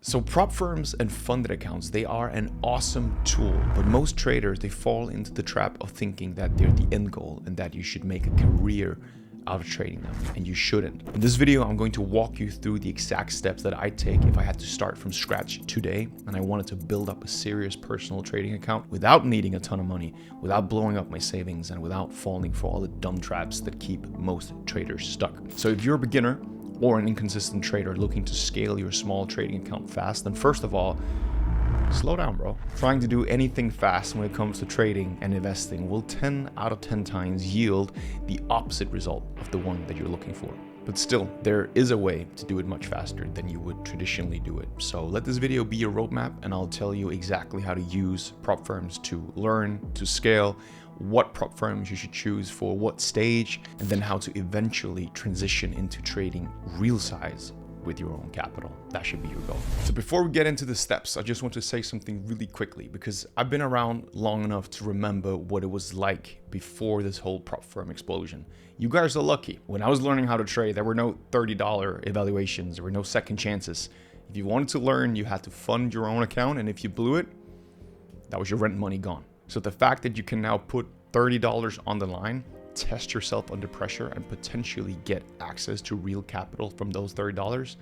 So prop firms and funded accounts, they are an awesome tool, but most traders, they fall into the trap of thinking that they're the end goal and that you should make a career out of trading them, and you shouldn't. In this video, I'm going to walk you through the exact steps that I take if I had to start from scratch today and I wanted to build up a serious personal trading account without needing a ton of money, without blowing up my savings, and without falling for all the dumb traps that keep most traders stuck. So if you're a beginner or an inconsistent trader looking to scale your small trading account fast, then first of all, slow down, bro. Trying to do anything fast when it comes to trading and investing will 10 out of 10 times yield the opposite result of the one that you're looking for. But still, there is a way to do it much faster than you would traditionally do it. So let this video be your roadmap, and I'll tell you exactly how to use prop firms to learn, to scale, what prop firms you should choose for what stage, and then how to eventually transition into trading real size with your own capital. That should be your goal. So before we get into the steps, I just want to say something really quickly, because I've been around long enough to remember what it was like before this whole prop firm explosion. You guys are lucky. When I was learning how to trade, there were no $30 evaluations, there were no second chances. If you wanted to learn, you had to fund your own account, and if you blew it, that was your rent money gone. So the fact that you can now put $30 on the line, test yourself under pressure, and potentially get access to real capital from those $30,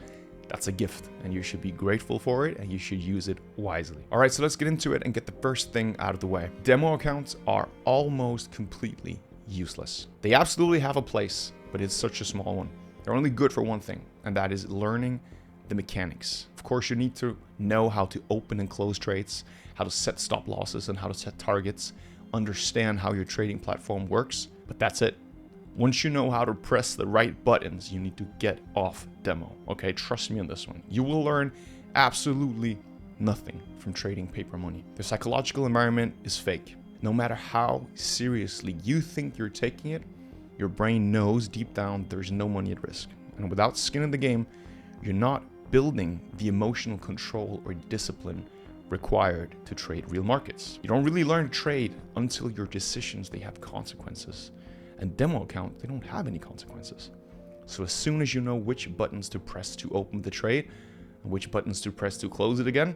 that's a gift, and you should be grateful for it, and you should use it wisely. All right, so let's get into it and get the first thing out of the way. Demo accounts are almost completely useless. They absolutely have a place, but it's such a small one. They're only good for one thing, and that is learning the mechanics. Of course, you need to know how to open and close trades, how to set stop losses, and how to set targets, understand how your trading platform works, but that's it. Once you know how to press the right buttons, you need to get off demo. Okay, trust me on this one. You will learn absolutely nothing from trading paper money. The psychological environment is fake. No matter how seriously you think you're taking it, your brain knows deep down there's no money at risk. And without skin in the game, you're not building the emotional control or discipline required to trade real markets. You don't really learn to trade until your decisions, they have consequences. And demo accounts, they don't have any consequences. So as soon as you know which buttons to press to open the trade and which buttons to press to close it again,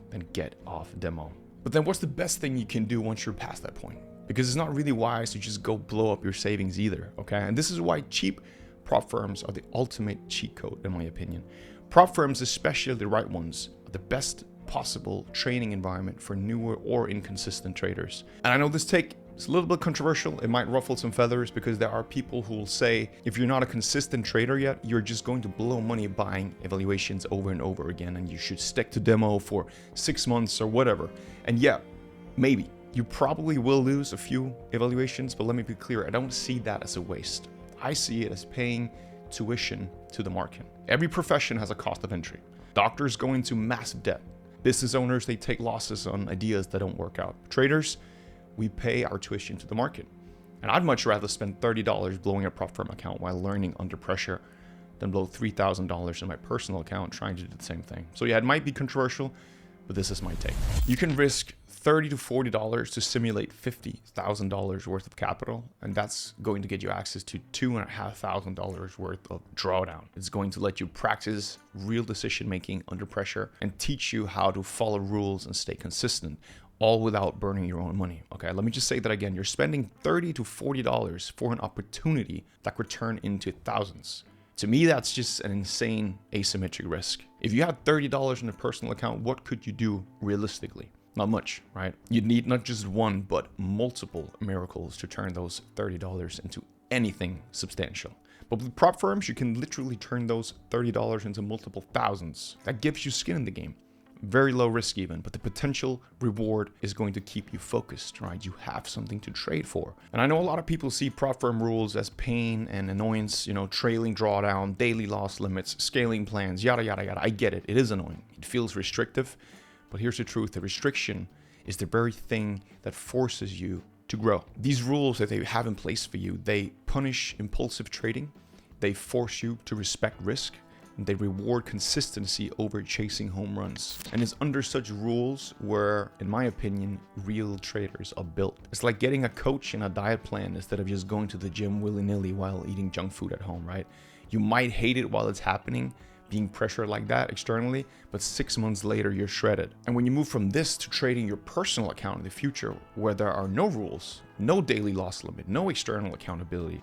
then get off demo. But then what's the best thing you can do once you're past that point? Because it's not really wise to just go blow up your savings either, okay? And this is why cheap prop firms are the ultimate cheat code, in my opinion. Prop firms, especially the right ones, are the best possible training environment for newer or inconsistent traders. And I know this take is a little bit controversial. It might ruffle some feathers, because there are people who will say if you're not a consistent trader yet, you're just going to blow money buying evaluations over and over again, and you should stick to demo for 6 months or whatever. And yeah, maybe you probably will lose a few evaluations, but let me be clear, I don't see that as a waste. I see it as paying tuition to the market. Every profession has a cost of entry. Doctors go into massive debt. Business owners, they take losses on ideas that don't work out. Traders, we pay our tuition to the market. And I'd much rather spend $30 blowing a prop firm account while learning under pressure than blow $3,000 in my personal account trying to do the same thing. So yeah, it might be controversial, but this is my take. You can risk $30 to $40 to simulate $50,000 worth of capital, and that's going to get you access to $2,500 worth of drawdown. It's going to let you practice real decision making under pressure and teach you how to follow rules and stay consistent, all without burning your own money. Okay, let me just say that again. You're spending $30 to $40 for an opportunity that could turn into thousands. To me, that's just an insane asymmetric risk. If you had $30 in a personal account, what could you do realistically? Not much, right? You'd need not just one, but multiple miracles to turn those $30 into anything substantial. But with prop firms, you can literally turn those $30 into multiple thousands. That gives you skin in the game. Very low risk even, but the potential reward is going to keep you focused, right? You have something to trade for. And I know a lot of people see prop firm rules as pain and annoyance, trailing drawdown, daily loss limits, scaling plans, yada, yada, yada. I get it. It is annoying. It feels restrictive. But here's the truth. The restriction is the very thing that forces you to grow. These rules that they have in place for you, they punish impulsive trading. They force you to respect risk. And they reward consistency over chasing home runs. And it's under such rules where, in my opinion, real traders are built. It's like getting a coach and a diet plan instead of just going to the gym willy-nilly while eating junk food at home, right? You might hate it while it's happening, being pressured like that externally, but 6 months later you're shredded. And when you move from this to trading your personal account in the future, where there are no rules, no daily loss limit, no external accountability,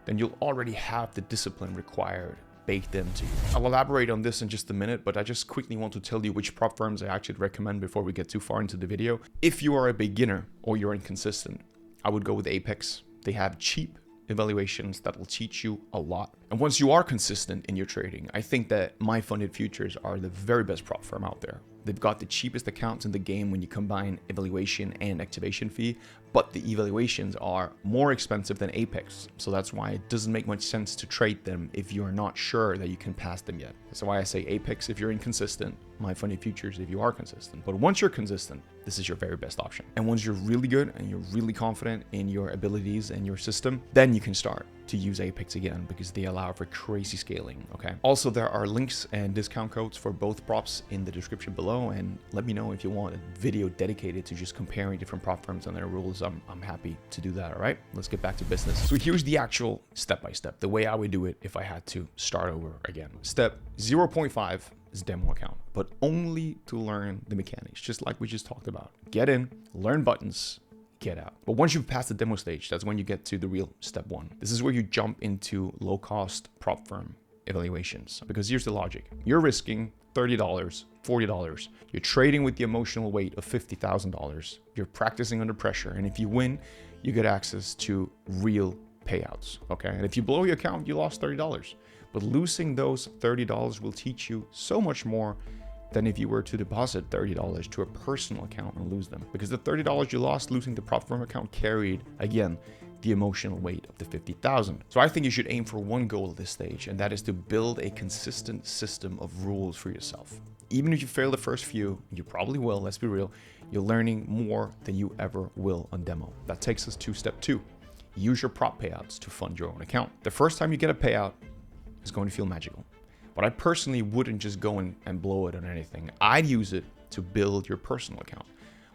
then you'll already have the discipline required baked into you. I'll elaborate on this in just a minute, but I just quickly want to tell you which prop firms I actually recommend before we get too far into the video. If you are a beginner or you're inconsistent, I would go with Apex. They have cheap evaluations that will teach you a lot. And once you are consistent in your trading, I think that My Funded Futures are the very best prop firm out there. They've got the cheapest accounts in the game when you combine evaluation and activation fee, but the evaluations are more expensive than Apex. So that's why it doesn't make much sense to trade them if you're not sure that you can pass them yet. That's why I say Apex if you're inconsistent, My Funded Futures if you are consistent. But once you're consistent, this is your very best option. And once you're really good and you're really confident in your abilities and your system, then you can start to use Apex again because they allow for crazy scaling, okay? Also, there are links and discount codes for both props in the description below, and let me know if you want a video dedicated to just comparing different prop firms and their rules. I'm happy to do that, all right? Let's get back to business. So here's the actual step-by-step, the way I would do it if I had to start over again. Step 0.5 is demo account, but only to learn the mechanics, just like we just talked about. Get in, learn buttons, get out. But once you've passed the demo stage, that's when you get to the real step one. This is where you jump into low-cost prop firm evaluations. Because here's the logic. You're risking $30, $40. You're trading with the emotional weight of $50,000. You're practicing under pressure. And if you win, you get access to real payouts, okay? And if you blow your account, you lost $30. But losing those $30 will teach you so much more than if you were to deposit $30 to a personal account and lose them. Because the $30 you lost losing the prop firm account carried, again, the emotional weight of the 50,000. So I think you should aim for one goal at this stage, and that is to build a consistent system of rules for yourself. Even if you fail the first few, you probably will, let's be real, you're learning more than you ever will on demo. That takes us to step 2. Use your prop payouts to fund your own account. The first time you get a payout is going to feel magical. But I personally wouldn't just go and blow it on anything. I'd use it to build your personal account.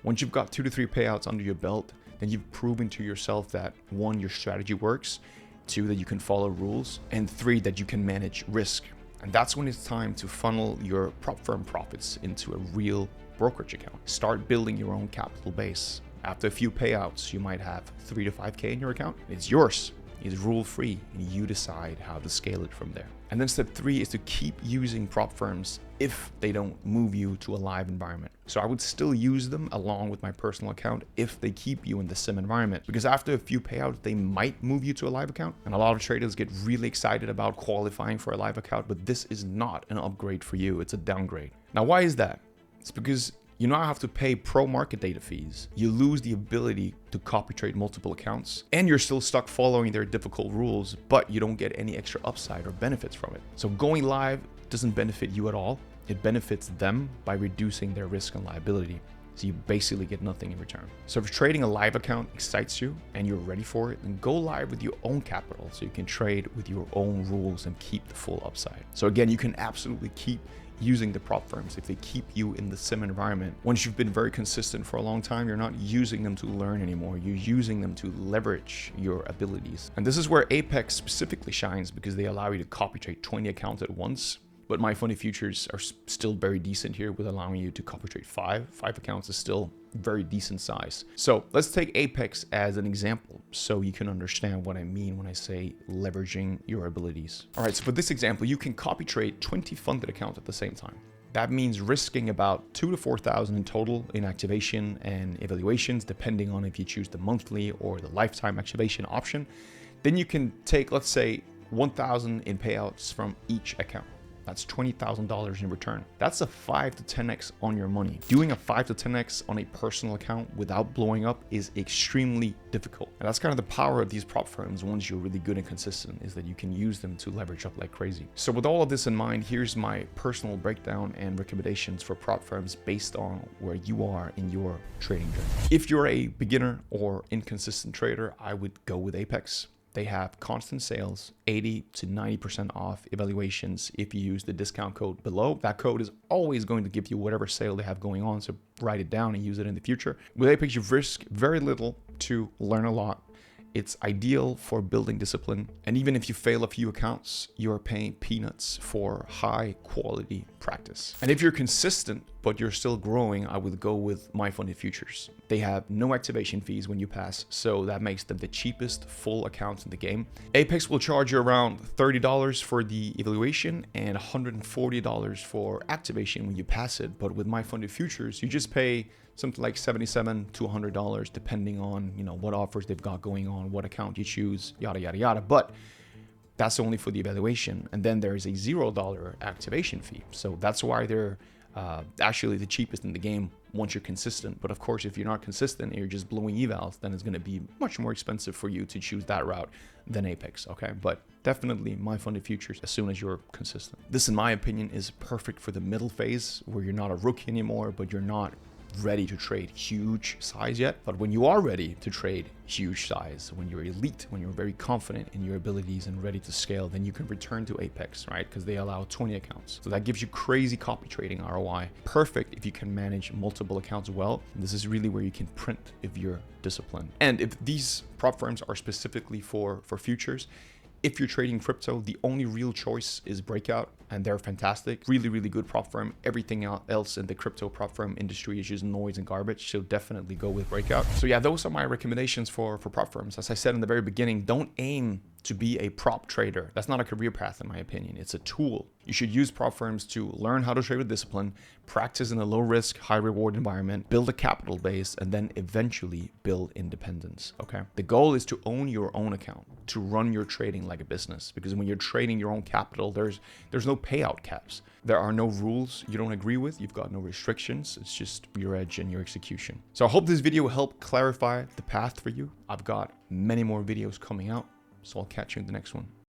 Once you've got 2 to 3 payouts under your belt, then you've proven to yourself that 1, your strategy works, 2, that you can follow rules, and 3, that you can manage risk. And that's when it's time to funnel your prop firm profits into a real brokerage account. Start building your own capital base. After a few payouts, you might have 3 to 5K in your account. It's yours. It's rule-free, and you decide how to scale it from there. And then step 3 is to keep using prop firms if they don't move you to a live environment. So I would still use them along with my personal account if they keep you in the sim environment, because after a few payouts, they might move you to a live account. And a lot of traders get really excited about qualifying for a live account, but this is not an upgrade for you. It's a downgrade. Now, why is that? It's because you now have to pay pro market data fees. You lose the ability to copy trade multiple accounts, and you're still stuck following their difficult rules, but you don't get any extra upside or benefits from it. So going live doesn't benefit you at all. It benefits them by reducing their risk and liability. So you basically get nothing in return. So if trading a live account excites you and you're ready for it, then go live with your own capital so you can trade with your own rules and keep the full upside. So again, you can absolutely keep using the prop firms if they keep you in the sim environment. Once you've been very consistent for a long time, you're not using them to learn anymore. You're using them to leverage your abilities. And this is where Apex specifically shines, because they allow you to copy trade 20 accounts at once. But My Funded Futures are still very decent here with allowing you to copy trade 5. 5 accounts is still very decent size. So let's take Apex as an example so you can understand what I mean when I say leveraging your abilities. All right, so for this example, you can copy trade 20 funded accounts at the same time. That means risking about 2,000 to 4,000 in total in activation and evaluations, depending on if you choose the monthly or the lifetime activation option. Then you can take, let's say, 1,000 in payouts from each account. That's $20,000 in return. That's a 5 to 10x on your money. Doing a 5 to 10x on a personal account without blowing up is extremely difficult. And that's kind of the power of these prop firms once you're really good and consistent, is that you can use them to leverage up like crazy. So with all of this in mind, here's my personal breakdown and recommendations for prop firms based on where you are in your trading journey. If you're a beginner or inconsistent trader, I would go with Apex. They have constant sales, 80 to 90% off evaluations if you use the discount code below. That code is always going to give you whatever sale they have going on, so write it down and use it in the future. With Apex, you risk very little to learn a lot, It's ideal for building discipline. And even if you fail a few accounts, you are paying peanuts for high quality practice. And if you're consistent, but you're still growing, I would go with MyFunded Futures. They have no activation fees when you pass, so that makes them the cheapest full accounts in the game. Apex will charge you around $30 for the evaluation and $140 for activation when you pass it. But with MyFunded Futures, you just pay something like $77 to $100, depending on, you know, what offers they've got going on, what account you choose, yada, yada, yada. But that's only for the evaluation. And then there's a $0 activation fee. So that's why they're actually the cheapest in the game once you're consistent. But of course, if you're not consistent and you're just blowing evals, then it's going to be much more expensive for you to choose that route than Apex. Okay, but definitely MyFunded Futures as soon as you're consistent. This, in my opinion, is perfect for the middle phase where you're not a rookie anymore, but you're not ready to trade huge size yet. But when you are ready to trade huge size, when you're elite, when you're very confident in your abilities and ready to scale, then you can return to Apex, right? Because they allow 20 accounts. So that gives you crazy copy trading ROI. Perfect if you can manage multiple accounts well. And this is really where you can print if you're disciplined. And if these prop firms are specifically for futures, if you're trading crypto, the only real choice is Breakout, and they're fantastic. Really, really good prop firm. Everything else in the crypto prop firm industry is just noise and garbage, so definitely go with Breakout. So yeah, those are my recommendations for prop firms. As I said in the very beginning, don't aim to be a prop trader. That's not a career path, in my opinion. It's a tool. You should use prop firms to learn how to trade with discipline, practice in a low risk, high reward environment, build a capital base, and then eventually build independence. Okay. The goal is to own your own account, to run your trading like a business, because when you're trading your own capital, there's no payout caps. There are no rules you don't agree with. You've got no restrictions. It's just your edge and your execution. So I hope this video helped clarify the path for you. I've got many more videos coming out, so I'll catch you in the next one.